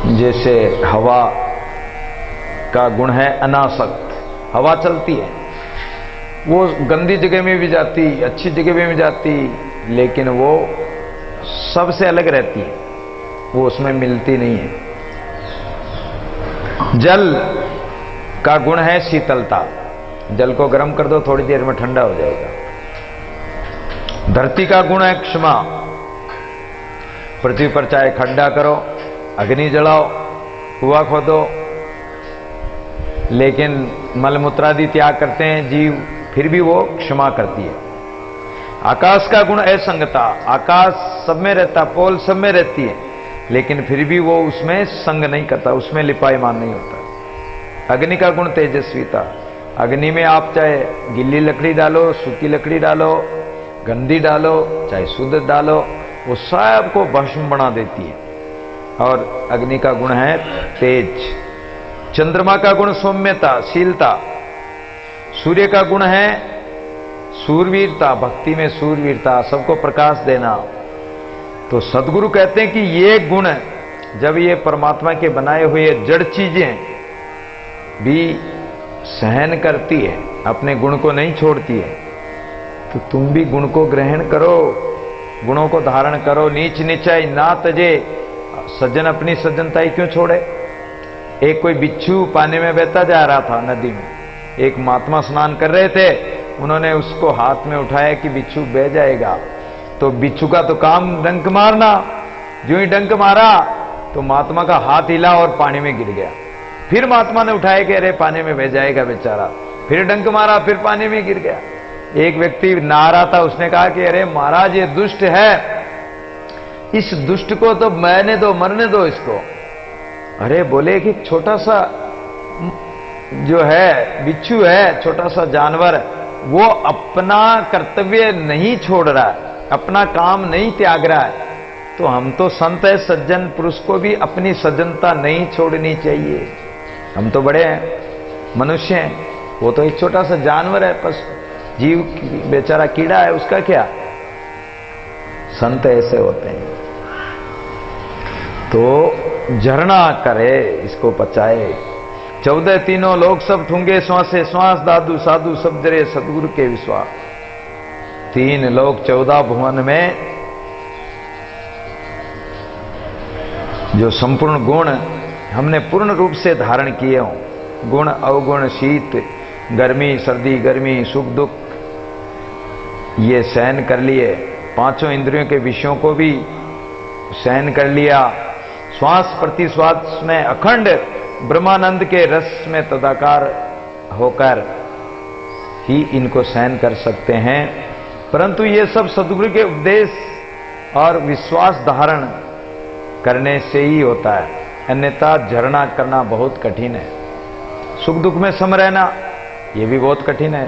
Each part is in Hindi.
जैसे हवा का गुण है अनासक्त, हवा चलती है, वो गंदी जगह में भी जाती, अच्छी जगह में भी जाती, लेकिन वो सबसे अलग रहती है, वो उसमें मिलती नहीं है। जल का गुण है शीतलता, जल को गर्म कर दो थोड़ी देर में ठंडा हो जाएगा। धरती का गुण है क्षमा, पृथ्वी पर चाहे खड्डा करो, अग्नि जलाओ, कुआं खोदो, लेकिन मलमूत्रादि त्याग करते हैं जीव, फिर भी वो क्षमा करती है। आकाश का गुण असंगता, आकाश सब में रहता, पोल सब में रहती है, लेकिन फिर भी वो उसमें संग नहीं करता, उसमें लिपायमान नहीं होता। अग्नि का गुण तेजस्वीता, अग्नि में आप चाहे गिल्ली लकड़ी डालो, सूखी लकड़ी डालो, गंदी डालो, चाहे शुद्ध डालो, वो सब को भस्म बना देती है। और अग्नि का गुण है तेज। चंद्रमा का गुण सौम्यता, शीलता। सूर्य का गुण है सूरवीरता, भक्ति में सूरवीरता, सबको प्रकाश देना। तो सदगुरु कहते हैं कि ये गुण जब ये परमात्मा के बनाए हुए जड़ चीजें भी सहन करती है, अपने गुण को नहीं छोड़ती है, तो तुम भी गुण को ग्रहण करो, गुणों को धारण करो। नीच नीचाई ना तजे, सज्जन अपनी सज्जनताई क्यों छोड़े। एक कोई बिच्छू पानी में बहता जा रहा था नदी में, एक महात्मा स्नान कर रहे थे, उन्होंने उसको हाथ में उठाया कि बिच्छू बह जाएगा, तो बिच्छू का तो काम डंक मारना, जो ही डंक मारा तो महात्मा का हाथ हिला और पानी में गिर गया। फिर महात्मा ने उठाया कि अरे पानी में बह जाएगा बेचारा, फिर डंक मारा, फिर पानी में गिर गया। एक व्यक्ति नहा रहा था, उसने कहा कि अरे महाराज ये दुष्ट है, इस दुष्ट को तो मैंने दो, मरने दो इसको। अरे बोले कि छोटा सा जो है बिच्छू है, छोटा सा जानवर, वो अपना कर्तव्य नहीं छोड़ रहा है, अपना काम नहीं त्याग रहा है, तो हम तो संत है, सज्जन पुरुष को भी अपनी सज्जनता नहीं छोड़नी चाहिए। हम तो बड़े हैं, मनुष्य हैं, वो तो एक छोटा सा जानवर है, बस जीव बेचारा कीड़ा है, उसका क्या। संत ऐसे होते हैं। तो झरना करे, इसको पचाए। 14 तीनों लोग सब ठूंगे श्वासे श्वास, दादू साधु सब जरे सदगुरु के विश्वास। 3 लोग 14 भुवन में जो संपूर्ण गुण हमने पूर्ण रूप से धारण किए हों, गुण अवगुण, शीत गर्मी, सर्दी गर्मी, सुख दुख, ये सहन कर लिए। 5 इंद्रियों के विषयों को भी सहन कर लिया। श्वास प्रति श्वास में अखंड ब्रह्मानंद के रस में तदाकार होकर ही इनको सहन कर सकते हैं। परंतु ये सब सद्गुरु के उपदेश और विश्वास धारण करने से ही होता है, अन्यथा झरना करना बहुत कठिन है। सुख दुख में सम रहना ये भी बहुत कठिन है।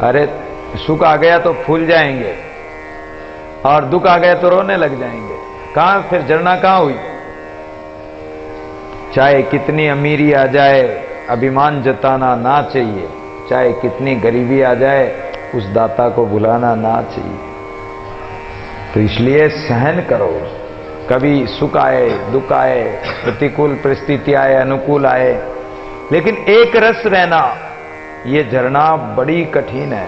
अरे सुख आ गया तो फूल जाएंगे और दुख आ गया तो रोने लग जाएंगे, कहां फिर झरना कहां हुई। चाहे कितनी अमीरी आ जाए अभिमान जताना ना चाहिए, चाहे कितनी गरीबी आ जाए उस दाता को भुलाना ना चाहिए। तो इसलिए सहन करो, कभी सुख आए, दुख आए, प्रतिकूल परिस्थिति आए, अनुकूल आए, लेकिन एक रस रहना, ये झरना बड़ी कठिन है।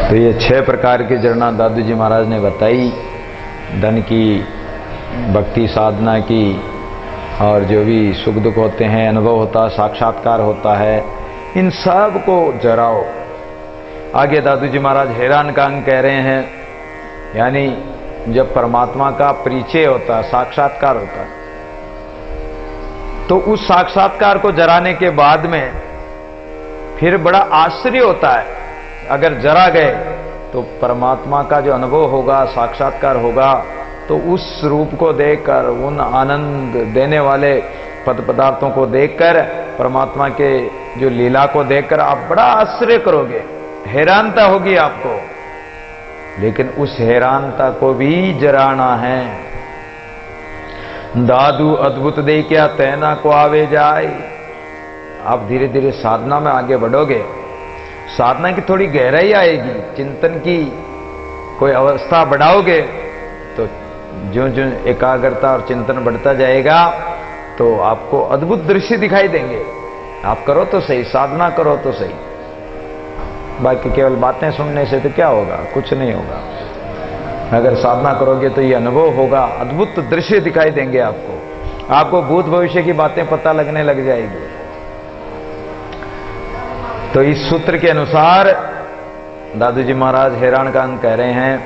तो ये 6 प्रकार की झरना दादू जी महाराज ने बताई। धन की, भक्ति साधना की, और जो भी सुख दुख होते हैं, अनुभव होता है, साक्षात्कार होता है, इन सब को जराओ। आगे दादू जी महाराज हैरान का अंग कह रहे हैं, यानी जब परमात्मा का परिचय होता है, साक्षात्कार होता है, तो उस साक्षात्कार को जराने के बाद में फिर बड़ा आश्चर्य होता है। अगर जरा गए तो परमात्मा का जो अनुभव होगा, साक्षात्कार होगा, तो उस रूप को देखकर, उन आनंद देने वाले पद पदार्थों को देखकर, परमात्मा के जो लीला को देखकर आप बड़ा आश्चर्य करोगे, हैरानता होगी आपको। लेकिन उस हैरानता को भी जराना है। दादू अद्भुत दे क्या तैना को आवे जाए। आप धीरे धीरे साधना में आगे बढ़ोगे, साधना की थोड़ी गहराई आएगी, चिंतन की कोई अवस्था बढ़ाओगे तो ज्यों ज्यों एकाग्रता और चिंतन बढ़ता जाएगा तो आपको अद्भुत दृश्य दिखाई देंगे। आप करो तो सही, साधना करो तो सही, बाकी केवल बातें सुनने से तो क्या होगा, कुछ नहीं होगा। अगर साधना करोगे तो ये अनुभव होगा, अद्भुत दृश्य दिखाई देंगे आपको भूत भविष्य की बातें पता लगने लग जाएगी। तो इस सूत्र के अनुसार दादू जी महाराज हैरानकांत कह रहे हैं,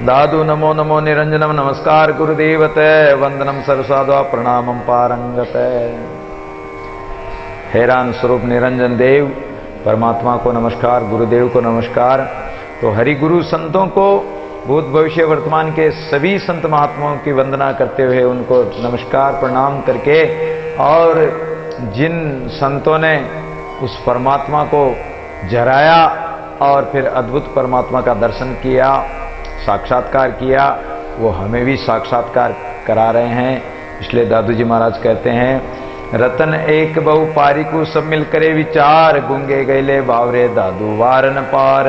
दादू नमो नमो निरंजनम नमस्कार गुरुदेवते वंदनम सरसाद्वा प्रणामम पारंगत। हैरान स्वरूप निरंजन देव परमात्मा को नमस्कार, गुरुदेव को नमस्कार। तो हरि गुरु संतों को, भूत भविष्य वर्तमान के सभी संत महात्माओं की वंदना करते हुए उनको नमस्कार प्रणाम करके, और जिन संतों ने उस परमात्मा को जराया और फिर अद्भुत परमात्मा का दर्शन किया, साक्षात्कार किया, वो हमें भी साक्षात्कार करा रहे हैं। इसलिए दादू जी महाराज कहते हैं, रतन एक बहु पारिकु सब मिल करे विचार, गुंगे गैले बावरे दादू वारन पार।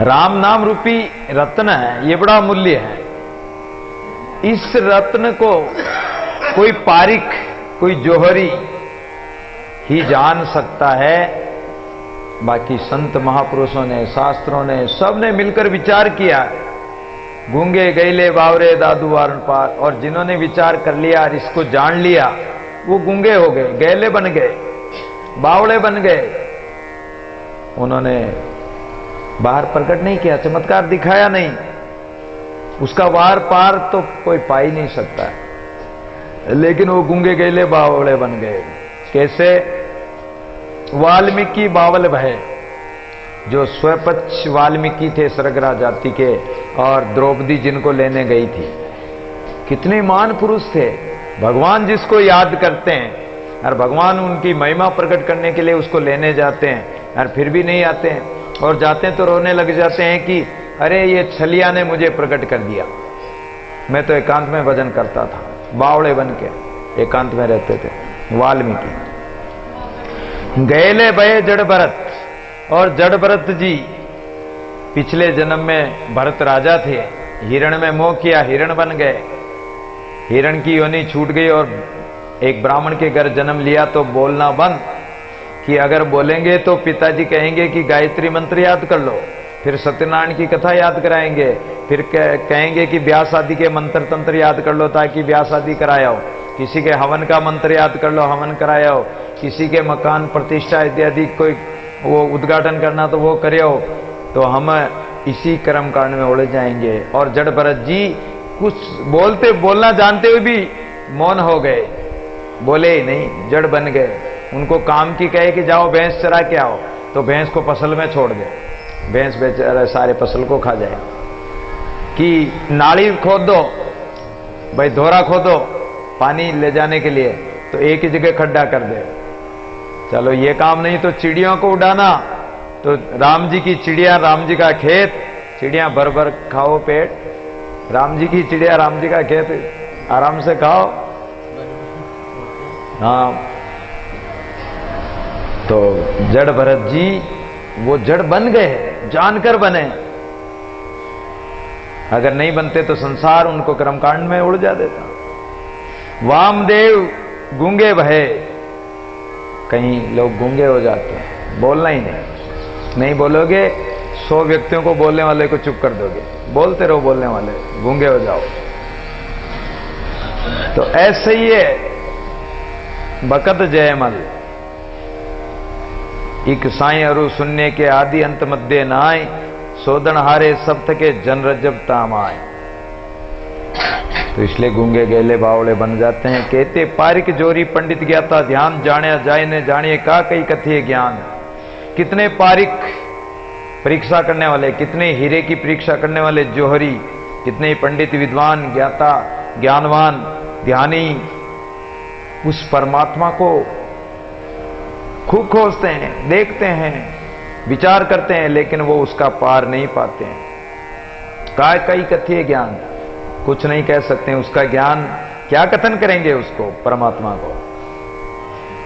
राम नाम रूपी रत्न है, ये बड़ा मूल्य है। इस रत्न को कोई पारिक, कोई जोहरी ही जान सकता है। बाकी संत महापुरुषों ने, शास्त्रों ने, सबने मिलकर विचार किया, गूंगे गैले बावरे दादू वारण पार। और जिन्होंने विचार कर लिया और इसको जान लिया, वो गूंगे हो गए, गैले बन गए, बावड़े बन गए। उन्होंने बाहर प्रकट नहीं किया, चमत्कार दिखाया नहीं, उसका वार पार तो कोई पा ही नहीं सकता है। लेकिन वो गूंगे गैले बावड़े बन गए। कैसे? वाल्मीकि बावल भय, जो स्वपक्ष वाल्मीकि थे सरगरा जाति के, और द्रौपदी जिनको लेने गई थी, कितने महान पुरुष थे। भगवान जिसको याद करते हैं और भगवान उनकी महिमा प्रकट करने के लिए उसको लेने जाते हैं और फिर भी नहीं आते हैं, और जाते हैं तो रोने लग जाते हैं कि अरे ये छलिया ने मुझे प्रकट कर दिया, मैं तो एकांत में भजन करता था। बावड़े बन के एकांत में रहते थे वाल्मीकि। गैले भय जड़ भरत, और जड़ भरत जी पिछले जन्म में भरत राजा थे, हिरण में मोह किया, हिरण बन गए, हिरण की योनि छूट गई और एक ब्राह्मण के घर जन्म लिया। तो बोलना बंद, कि अगर बोलेंगे तो पिताजी कहेंगे कि गायत्री मंत्र याद कर लो, फिर सत्यनारायण की कथा याद कराएंगे, फिर कहेंगे कि ब्याह शादी के मंत्र तंत्र याद कर लो ताकि ब्याह शादी कराया हो, किसी के हवन का मंत्र याद कर लो, हवन कराया हो, किसी के मकान प्रतिष्ठा इत्यादि कोई वो उद्घाटन करना तो वो करे हो। तो हम इसी कर्म कांड में उलझ जाएंगे। और जड़ भरत जी कुछ बोलना जानते हुए भी मौन हो गए, बोले ही नहीं, जड़ बन गए। उनको काम की कहे कि जाओ भैंस चरा के आओ, तो भैंस को फसल में छोड़ दे, भैंस बेचारा सारे फसल को खा जाए। कि नाली खोद दो भाई, धोरा खोदो पानी ले जाने के लिए, तो एक ही जगह खड्डा कर दे। चलो ये काम नहीं तो चिड़ियों को उड़ाना, तो राम जी की चिड़िया, राम जी का खेत, चिड़िया भर भर खाओ पेट, राम जी की चिड़िया, राम जी का खेत, आराम से खाओ। हाँ, तो जड़ भरत जी वो जड़ बन गए, जानकर बने। अगर नहीं बनते तो संसार उनको कर्मकांड में उलझा देता। वामदेव गूंगे भये, कहीं लोग गूंगे हो जाते हैं, बोलना ही नहीं बोलोगे, 100 व्यक्तियों को बोलने वाले को चुप कर दोगे, बोलते रहो बोलने वाले, गूंगे हो जाओ। तो ऐसे ही है बकत जयमल, इक साई अरु शून्य के आदि अंत मध्य नाय, सोदन हारे सप्त के जन रजब ताम आए। तो इसलिए गूंगे गैले बावड़े बन जाते हैं। कहते पारिक जोरी पंडित ज्ञाता, ध्यान जाने जाए ने जानिए का कई कथिए ज्ञान। कितने पारिक परीक्षा करने वाले, कितने हीरे की परीक्षा करने वाले जोहरी, कितने पंडित विद्वान ज्ञाता ज्ञानवान ध्यानी उस परमात्मा को खूब खोजते हैं, देखते हैं, विचार करते हैं, लेकिन वो उसका पार नहीं पाते हैं। काय कई कथिए ज्ञान, कुछ नहीं कह सकते उसका ज्ञान, क्या कथन करेंगे उसको परमात्मा को।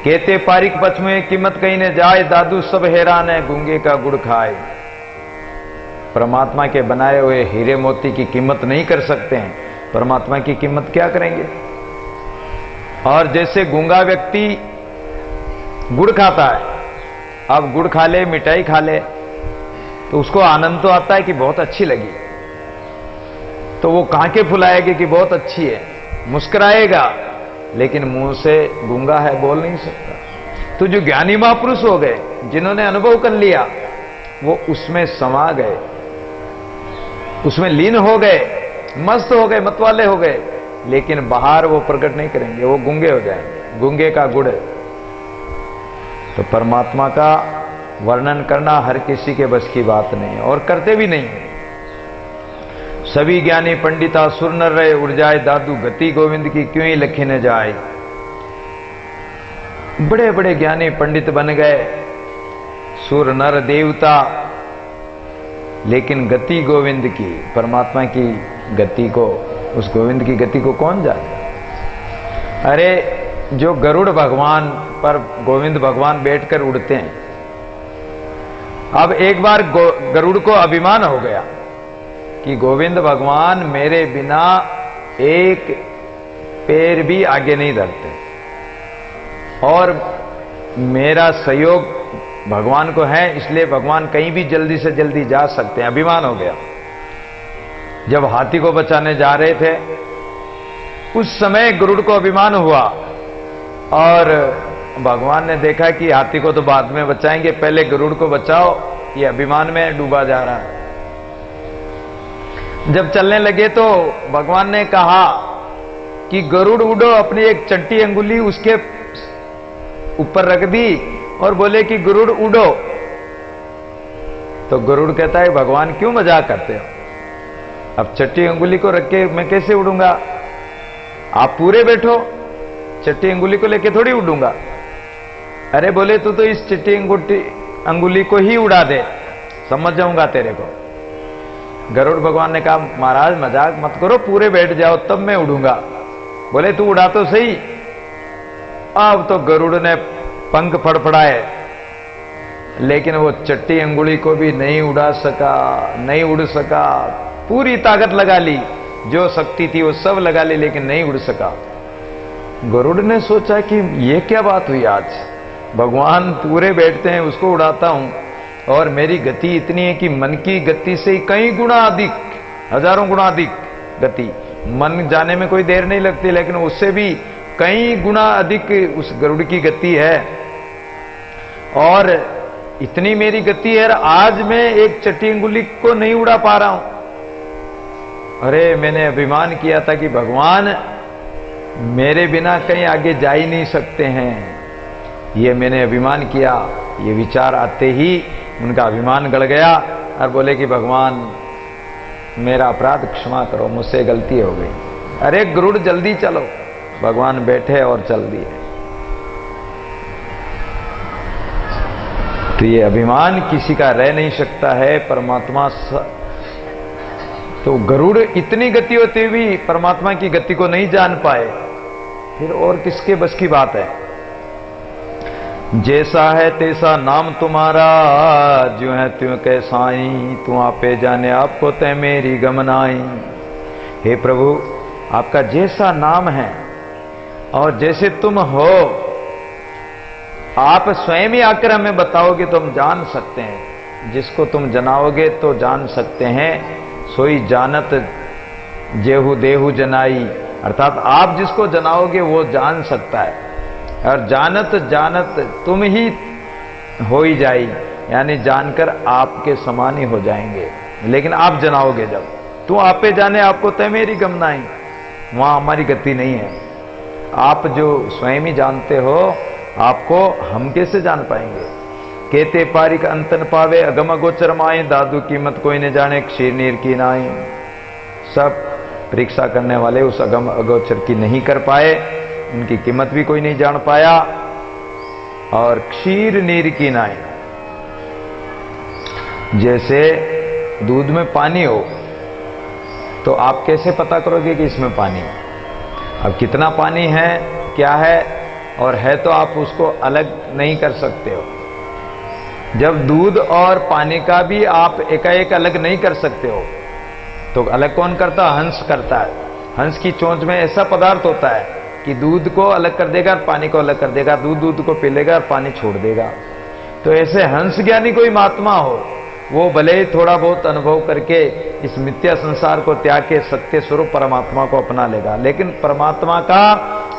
कहते पारिक पच में कीमत कहीं ने जाए, दादू सब हैरान है गूंगे का गुड़ खाए। परमात्मा के बनाए हुए हीरे मोती की कीमत नहीं कर सकते हैं, परमात्मा की कीमत क्या करेंगे। और जैसे गूंगा व्यक्ति गुड़ खाता है, अब गुड़ खा ले, मिठाई खा ले, तो उसको आनंद तो आता है कि बहुत अच्छी लगी, तो वो कांके फुलाएगी कि बहुत अच्छी है, मुस्कुराएगा, लेकिन मुंह से गूंगा है, बोल नहीं सकता। तो जो ज्ञानी महापुरुष हो गए, जिन्होंने अनुभव कर लिया, वो उसमें समा गए, उसमें लीन हो गए, मस्त हो गए, मतवाले हो गए, लेकिन बाहर वो प्रकट नहीं करेंगे, वो गूंगे हो जाएंगे, गूंगे का गुड़। तो परमात्मा का वर्णन करना हर किसी के बस की बात नहीं, और करते भी नहीं। सभी ज्ञानी पंडिता सुर नर रहे उड़ जाए, दादू गति गोविंद की क्यों ही लखी न जाए। बड़े बड़े ज्ञानी पंडित बन गए, सुर नर देवता, लेकिन गति गोविंद की, परमात्मा की गति को, उस गोविंद की गति को कौन जाने। अरे जो गरुड़ भगवान पर गोविंद भगवान बैठकर उड़ते हैं, अब एक बार गरुड़ को अभिमान हो गया कि गोविंद भगवान मेरे बिना एक पैर भी आगे नहीं धरते, और मेरा सहयोग भगवान को है, इसलिए भगवान कहीं भी जल्दी से जल्दी जा सकते हैं। अभिमान हो गया। जब हाथी को बचाने जा रहे थे, उस समय गरुड़ को अभिमान हुआ, और भगवान ने देखा कि हाथी को तो बाद में बचाएंगे, पहले गरुड़ को बचाओ, ये अभिमान में डूबा जा रहा है। जब चलने लगे तो भगवान ने कहा कि गरुड़ उड़ो, अपनी एक चट्टी अंगुली उसके ऊपर रख दी और बोले कि गरुड़ उड़ो। तो गरुड़ कहता है भगवान क्यों मजाक करते हो, अब चट्टी अंगुली को रख के मैं कैसे उड़ूंगा, आप पूरे बैठो, चट्टी अंगुली को लेके थोड़ी उड़ूंगा। अरे बोले तू तो इस चट्टी अंगुली को ही उड़ा दे, समझ जाऊंगा तेरे को। गरुड़ भगवान ने कहा महाराज मजाक मत करो, पूरे बैठ जाओ तब मैं उड़ूंगा। बोले तू उड़ा तो सही। अब तो गरुड़ ने पंख फड़फड़ाए, लेकिन वो चट्टी अंगुली को भी नहीं उड़ा सका, नहीं उड़ सका। पूरी ताकत लगा ली, जो शक्ति थी वो सब लगा ली, लेकिन नहीं उड़ सका। गरुड़ ने सोचा कि ये क्या बात हुई, आज भगवान पूरे बैठते हैं, उसको उड़ाता हूं, और मेरी गति इतनी है कि मन की गति से कई गुना अधिक, हजारों गुना अधिक गति, मन जाने में कोई देर नहीं लगती, लेकिन उससे भी कई गुना अधिक उस गरुड़ की गति है, और इतनी मेरी गति है, आज मैं एक चट्टी अंगुली को नहीं उड़ा पा रहा हूं। अरे मैंने अभिमान किया था कि भगवान मेरे बिना कहीं आगे जा ही नहीं सकते हैं, ये मैंने अभिमान किया। ये विचार आते ही उनका अभिमान गड़ गया और बोले कि भगवान मेरा अपराध क्षमा करो, मुझसे गलती हो गई। अरे गरुड़ जल्दी चलो, भगवान बैठे और चल दिए। तो ये अभिमान किसी का रह नहीं सकता है। परमात्मा तो गरुड़ इतनी गति होते भी परमात्मा की गति को नहीं जान पाए, फिर और किसके बस की बात है। जैसा है तैसा नाम तुम्हारा, जो है त्यों कैसाई, तू आपे जाने आपको तय मेरी गमनाई। हे प्रभु, आपका जैसा नाम है और जैसे तुम हो, आप स्वयं ही आकर हमें बताओगे तो हम जान सकते हैं। जिसको तुम जनाओगे तो जान सकते हैं। सोई जानत जेहु देहु जनाई, अर्थात आप जिसको जनाओगे वो जान सकता है, और जानत जानत तुम ही हो ही जाई, यानी जानकर आपके समान ही हो जाएंगे। लेकिन आप जनाओगे जब, तू आपे जाने आपको तय मेरी गमनाई, वहां हमारी गति नहीं है। आप जो स्वयं ही जानते हो, आपको हम कैसे जान पाएंगे। कहते पारिक अंतन पावे, अगम अगोचर माए, दादू कीमत कोई न जाने, क्षीर नीर की नाई। सब परीक्षा करने वाले उस अगम अगोचर की नहीं कर पाए, उनकी कीमत भी कोई नहीं जान पाया। और क्षीर नीर की नाई, जैसे दूध में पानी हो तो आप कैसे पता करोगे कि इसमें पानी है। अब कितना पानी है, क्या है, और है तो आप उसको अलग नहीं कर सकते हो। जब दूध और पानी का भी आप एकाएक अलग नहीं कर सकते हो, तो अलग कौन करता है? हंस करता है। हंस की चोंच में ऐसा पदार्थ होता है कि दूध को अलग कर देगा और पानी को अलग कर देगा, दूध को पी लेगा और पानी छोड़ देगा। तो ऐसे हंस ज्ञानी कोई महात्मा हो, वो भले ही थोड़ा बहुत अनुभव करके इस मिथ्या संसार को त्याग के सत्य स्वरूप परमात्मा को अपना लेगा, लेकिन परमात्मा का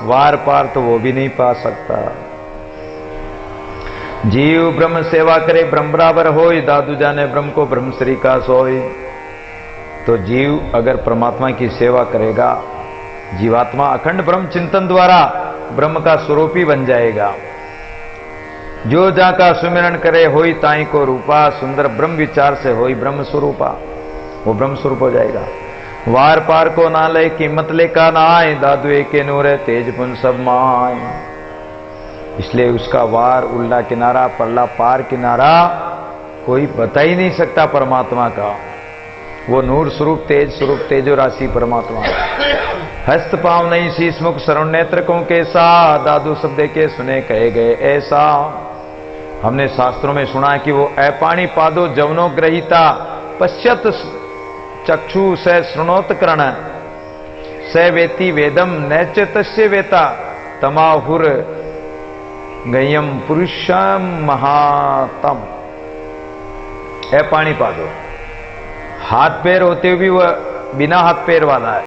वार पार तो वो भी नहीं पा सकता। जीव ब्रह्म सेवा करे ब्रह्म बराबर होय, दादू जाने ब्रह्म को ब्रह्म श्री का सोय। तो जीव अगर परमात्मा की सेवा करेगा, जीवात्मा अखंड ब्रह्म चिंतन द्वारा ब्रह्म का स्वरूप ही बन जाएगा। जो जा का सुमिरन करे होई ताई को रूपा, सुंदर ब्रह्म विचार से होई ब्रह्म स्वरूपा, वो ब्रह्म स्वरूप हो जाएगा। वार पार को ना ले कीमत ले का ना आए, दादू के नूर तेज पुन सब माए। इसलिए उसका वार उल्ला किनारा परला पार किनारा कोई बता ही नहीं सकता परमात्मा का। वो नूर स्वरूप तेजो राशि परमात्मा। हस्त पाव नहीं शीश मुख शरण नेत्र को कैसा, दादू शब्द के सुने कहे गए ऐसा। हमने शास्त्रों में सुना कि वो अपाणी पादो जवनो ग्रहिता, पश्यत चक्षु से श्रृणोत करण, स वेति वेदम नैच तस्य वेता, तमाहुर गयम पुरुषम महातम। अपाणी पादो, हाथ पैर होते हुए भी वह बिना हाथ पैर वाला है।